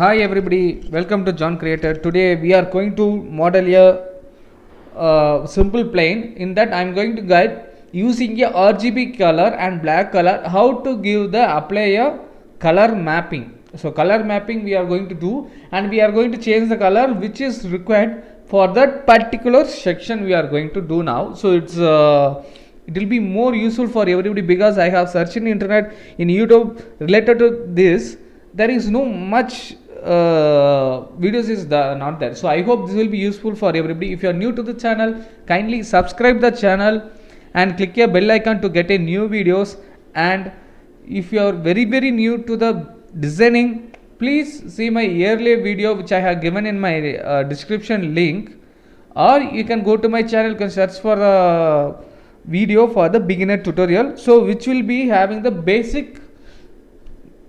Hi everybody, welcome to John Creator. Today we are going to model a simple plane. In that I am going to guide using a RGB color and black color how to give the apply a color mapping. So color mapping we are going to do, and we are going to change the color which is required for that particular section we are going to do now. So it will be more useful for everybody because I have searched in internet in YouTube related to this. There is no much videos is not there, so I hope this will be useful for everybody. If you are new to the channel, kindly subscribe the channel and click a bell icon to get a new videos. And if you are very new to the designing, please see my earlier video which I have given in my description link, or you can go to my channel, you can search for a video for the beginner tutorial, so which will be having the basic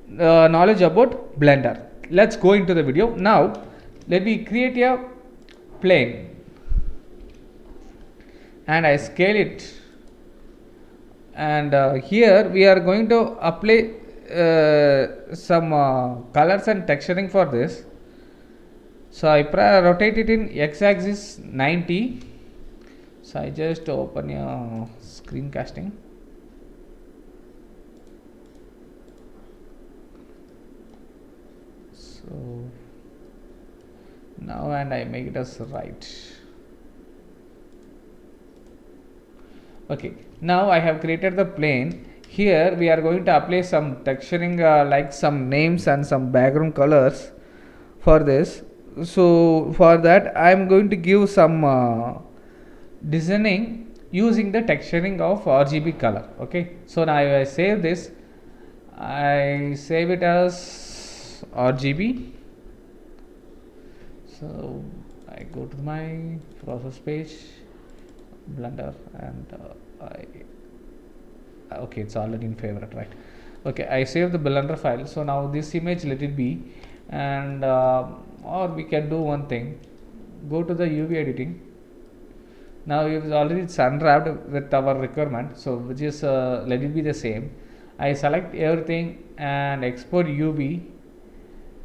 knowledge about Blender. Let's go into the video. Now let me create a plane and I scale it, and here we are going to apply some colors and texturing for this. So I rotate it in x-axis 90. So I just open a screencasting. So now, and I make it as right. Okay, now I have created the plane. Here we are going to apply some texturing like some names and some background colors for this. So for that I am going to give some designing using the texturing of RGB color. Okay, so now I save this. I save it as RGB. So I go to my process page, Blender, and okay, it's already in favorite, right? Okay, I save the Blender file. So now this image, let it be, and or we can do one thing, go to the UV editing. Now it's already unwrapped with our requirement, so which is let it be the same. I select everything and export UV,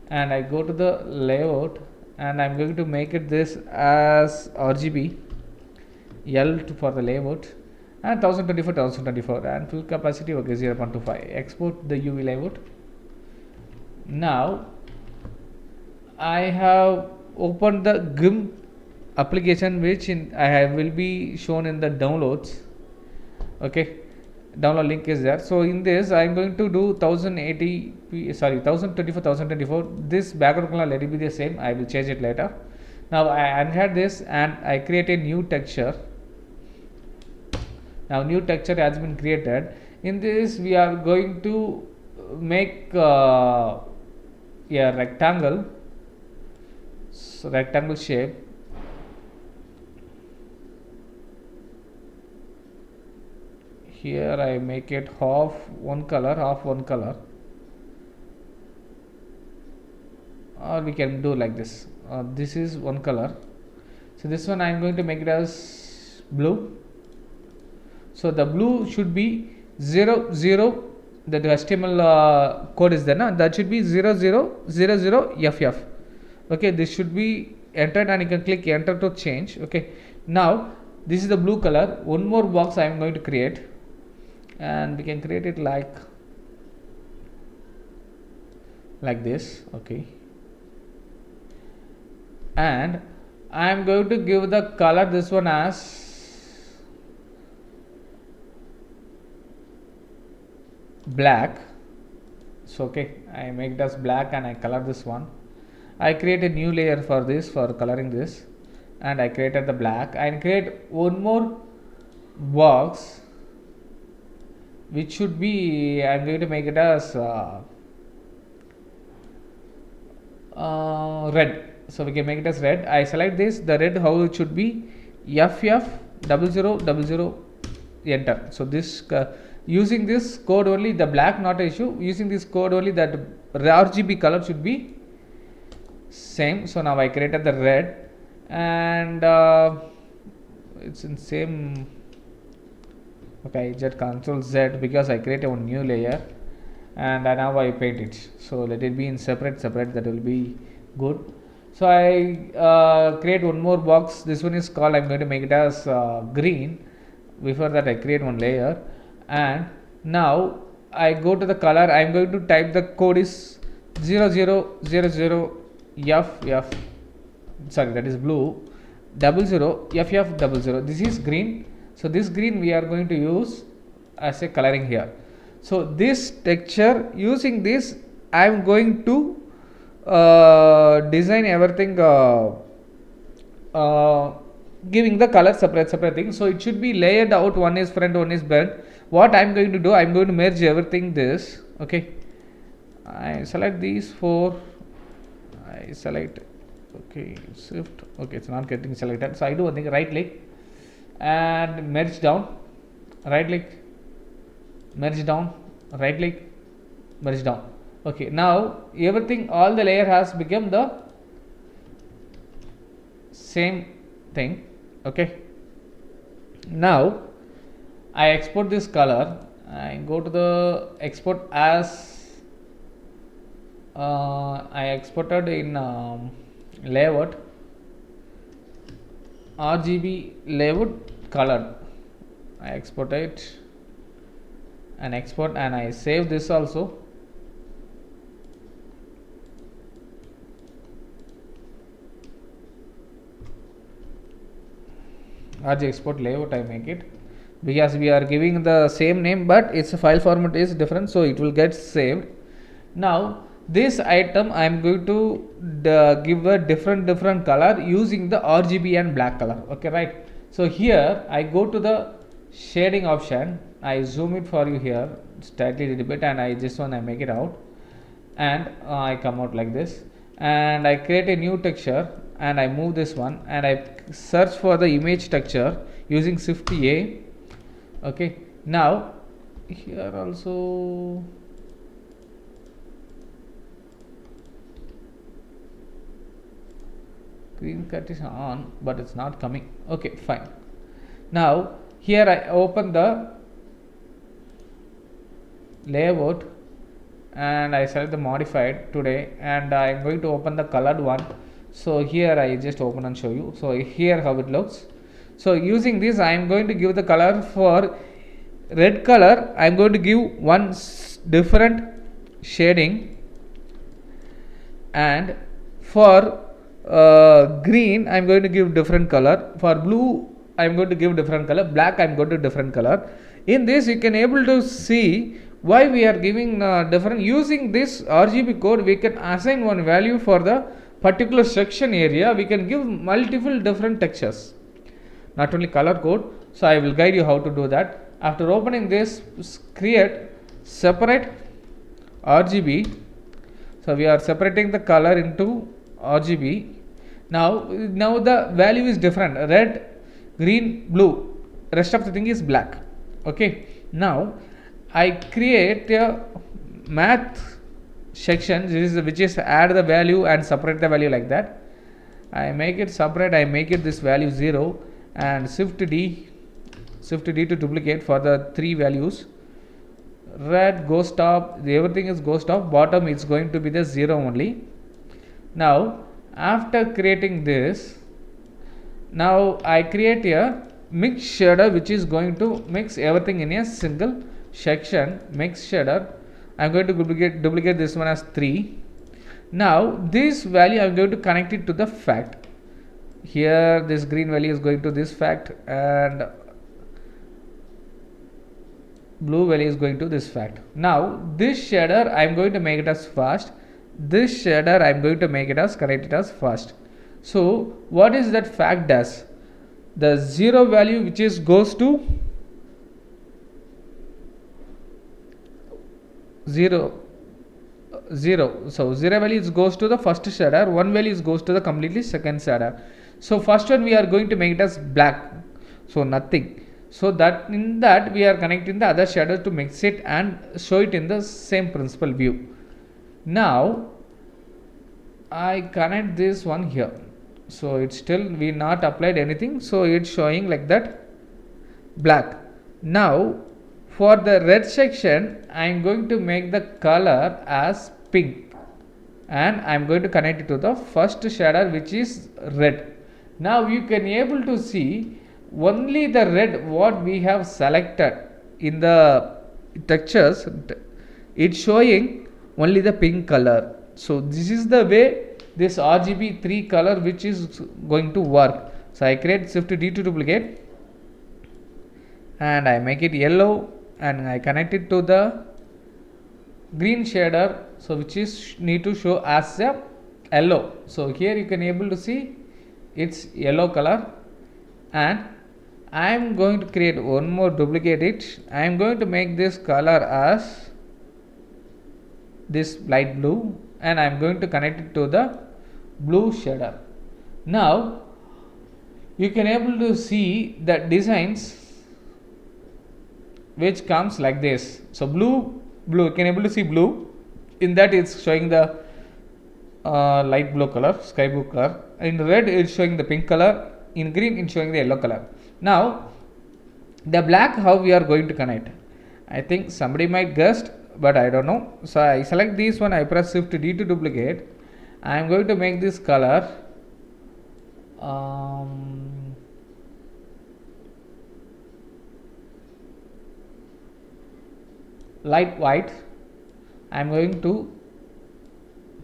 and I go to the layout, and I'm going to make it this as RGB L for the layout, and 1024 and full capacity, okay, 0.25. Export the UV layout. Now I have opened the GIMP application, which will be shown in the downloads. Okay, download link is there. So in this I am going to do 1024. This background color, let it be the same. I will change it later. Now I add this and I create a new texture. Now new texture has been created. In this we are going to make a rectangle, so rectangle shape. Here I make it half one color, or we can do like this. This is one color, so this one I am going to make it as blue. So the blue should be 00. The HTML code is there, that should be 0000FF. Okay, this should be entered, and you can click enter to change. Okay, now this is the blue color. One more box I am going to create, and we can create it like this. Okay, and I am going to give the color this one as black. So okay, I make it as black and I color this one. I create a new layer for this, for coloring this, and I created the black, and create one more box which should be, I am going to make it as red. So we can make it as red. I select this, the red, how it should be FF0000, enter. So this using this code only, the black not an issue, using this code only, that RGB color should be same. So now I created the red, and it's in same. Okay, I just Control Z because I created one new layer, and now I paint it. So let it be in separate, that will be good. So I create one more box. This one is called, I'm going to make it as green. Before that I create one layer, and now I go to the color. I'm going to type the code is 0000FF, sorry, that is blue, 00FF00. This is green. So this green we are going to use as a coloring here. So this texture, using this I am going to design everything, giving the color separate thing. So it should be layered out. One is front, one is back. What I am going to do, I am going to merge everything this. Okay, I select these four. I select, okay, shift. Okay, it's not getting selected. So I do one thing, right click and merge down, right click, merge down, right click, merge down. Okay, now everything, all the layer has become the same thing. Okay, now I export this color. I go to the export as I exported in layout, RGB layout color. I export it and export, and I save this also. RG export layout I make it, because we are giving the same name but its file format is different, so it will get saved. Now this item I am going to give a different color using the RGB and black color. Okay, right. So here I go to the shading option, I zoom it for you here slightly little bit, and I just want to make it out, and I come out like this, and I create a new texture, and I move this one, and I search for the image texture using Shift A. Okay, now here also green cut is on, but it's not coming. Okay, fine. Now here I open the layout and I select the modified today, and I am going to open the colored one. So here I just open and show you. So here how it looks. So using this I am going to give the color for red color. I am going to give one different shading, and for green I am going to give different color. For blue I am going to give different color. Black I am going to different color. In this you can able to see why we are giving different. Using this RGB code we can assign one value for the particular section area. We can give multiple different textures, not only color code. So I will guide you how to do that. After opening this, create separate RGB. So we are separating the color into RGB. Now the value is different: red, green, blue. Rest of the thing is black. Okay, now I create a math section which is add the value and separate the value like that. I make it separate. I make it this value 0, and Shift D to duplicate for the three values. Red goes top, everything is goes top, bottom is going to be the 0 only. Now after creating this, now I create a mix shader which is going to mix everything in a single section. Mix shader, I am going to duplicate this one as 3. Now this value I am going to connect it to the fact. Here this green value is going to this fact, and blue value is going to this fact. Now this shader I am going to make it as fast. This shader I am going to make it as connect it as fast. So what is that fact does? The 0 value which is goes to 0. So 0 value goes to the first shader, 1 value goes to the completely second shader. So first one we are going to make it as black, so nothing. So that in that we are connecting the other shadow to mix it and show it in the same principal view. Now I connect this one here. So it's still we not applied anything, so it's showing like that black. Now For the red section, I am going to make the color as pink, and I am going to connect it to the first shader, which is red. Now you can able to see only the red what we have selected in the textures, it's showing only the pink color. So this is the way this RGB 3 color which is going to work. So I create shift D to duplicate, and I make it yellow, and I connect it to the green shader, so which is need to show as a yellow. So here you can able to see it's yellow color, and I am going to create one more duplicate it. I am going to make this color as this light blue, and I am going to connect it to the blue shader. Now you can able to see the designs which comes like this. So blue you can able to see blue, in that it's showing the light blue color, sky blue color. In red it's showing the pink color, in green it's showing the yellow color. Now the black, how we are going to connect, I think somebody might guessed, but I don't know. So I select this one, I press shift D to duplicate. I am going to make this color light white. I am going to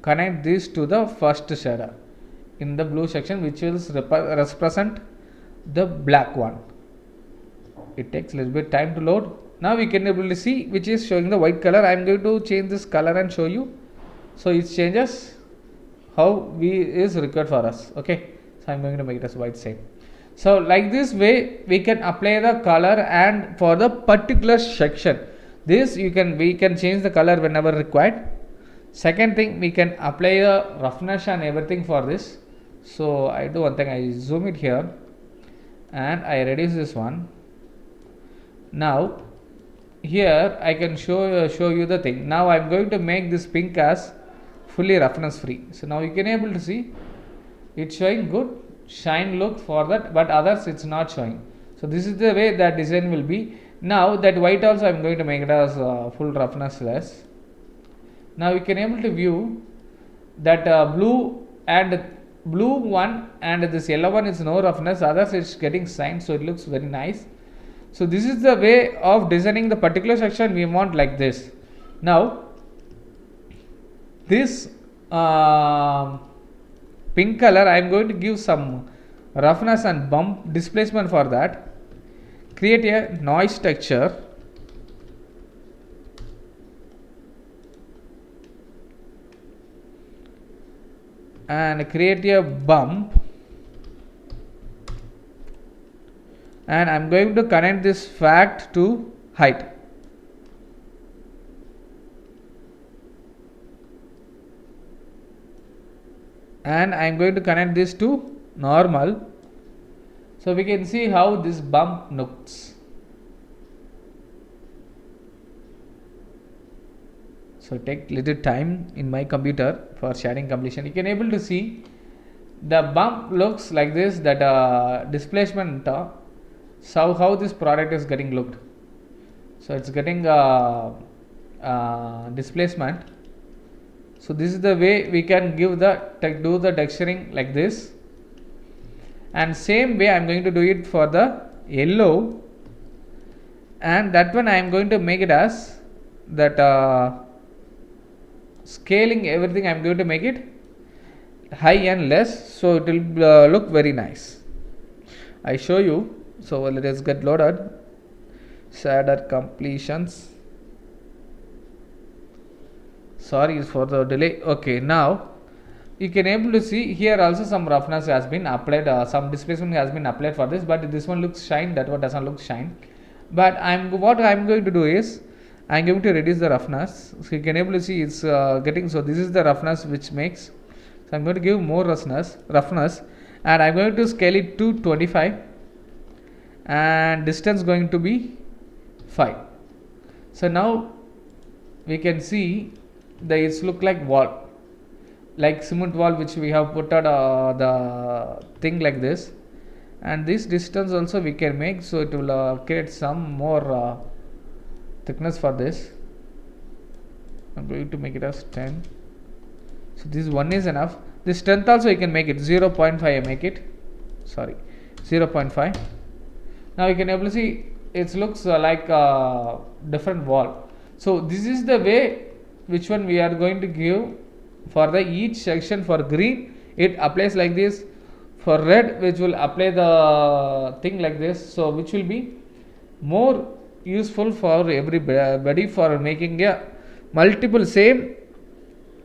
connect this to the first shader in the blue section, which will represent the black one. It takes a little bit time to load. Now we can able to see which is showing the white color. I am going to change this color and show you. So it changes how we is required for us. Okay, so I am going to make it as white same. So like this way we can apply the color, and for the particular section, this we can change the color whenever required. Second thing, we can apply the roughness and everything for this. So I do one thing, I zoom it here and I reduce this one. Now here I can show you the thing. Now I am going to make this pink as fully roughness free. So now you can able to see it's showing good shine look for that, but others it's not showing. So this is the way that design will be. Now that white also I am going to make it as full roughness less. Now you can able to view that blue one and this yellow one is no roughness, others it's getting shine, so it looks very nice. So this is the way of designing the particular section we want like this. Now this pink color I am going to give some roughness and bump displacement. For that, create a noise texture and create a bump, and I am going to connect this fact to height. And I am going to connect this to normal. So we can see how this bump looks. So take little time in my computer for shading completion. You can able to see the bump looks like this, that displacement, so how this product is getting looked. So it's getting displacement. So this is the way we can give do the texturing like this. And same way I am going to do it for the yellow, and that one I am going to make it as that scaling everything. I am going to make it high and less, so it will look very nice. I show you. So let us get loaded. Shader completions. Sorry for the delay. Okay, now you can able to see here also some roughness has been applied, some displacement has been applied for this, but this one looks shine, that one doesn't look shine. But what I am going to do is I am going to reduce the roughness. So you can able to see it's getting, so this is the roughness which makes. So I am going to give more roughness, and I am going to scale it to 25, and distance going to be 5. So now we can see that it's look like wall, like cement wall which we have put out the thing like this, and this distance also we can make, so it will create some more thickness for this. I'm going to make it as 10. So this 1 is enough. This strength also you can make it 0.5. I make it, sorry, 0.5. Now you can able to see it looks like a different wall. So this is the way which one we are going to give for the each section. For green it applies like this, for red which will apply the thing like this, so which will be more useful for everybody for making a multiple same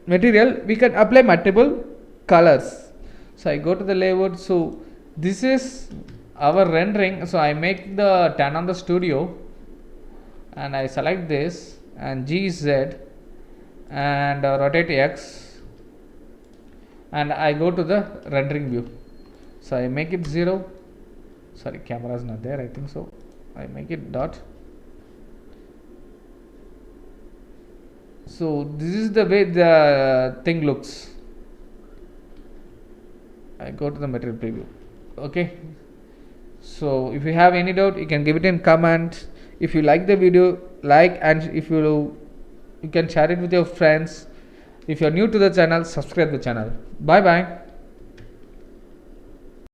material. We can apply multiple colors. So I go to the layout. So this is our rendering. So I make the turn on the studio and I select this and GZ and rotate X and I go to the rendering view. So I make it 0, sorry, camera is not there, I think so. I make it dot. So this is the way the thing looks. I go to the material preview. Okay, so if you have any doubt you can give it in comment. If you like the video, like, and if you can share it with your friends. If you are new to the channel, subscribe the channel. Bye bye.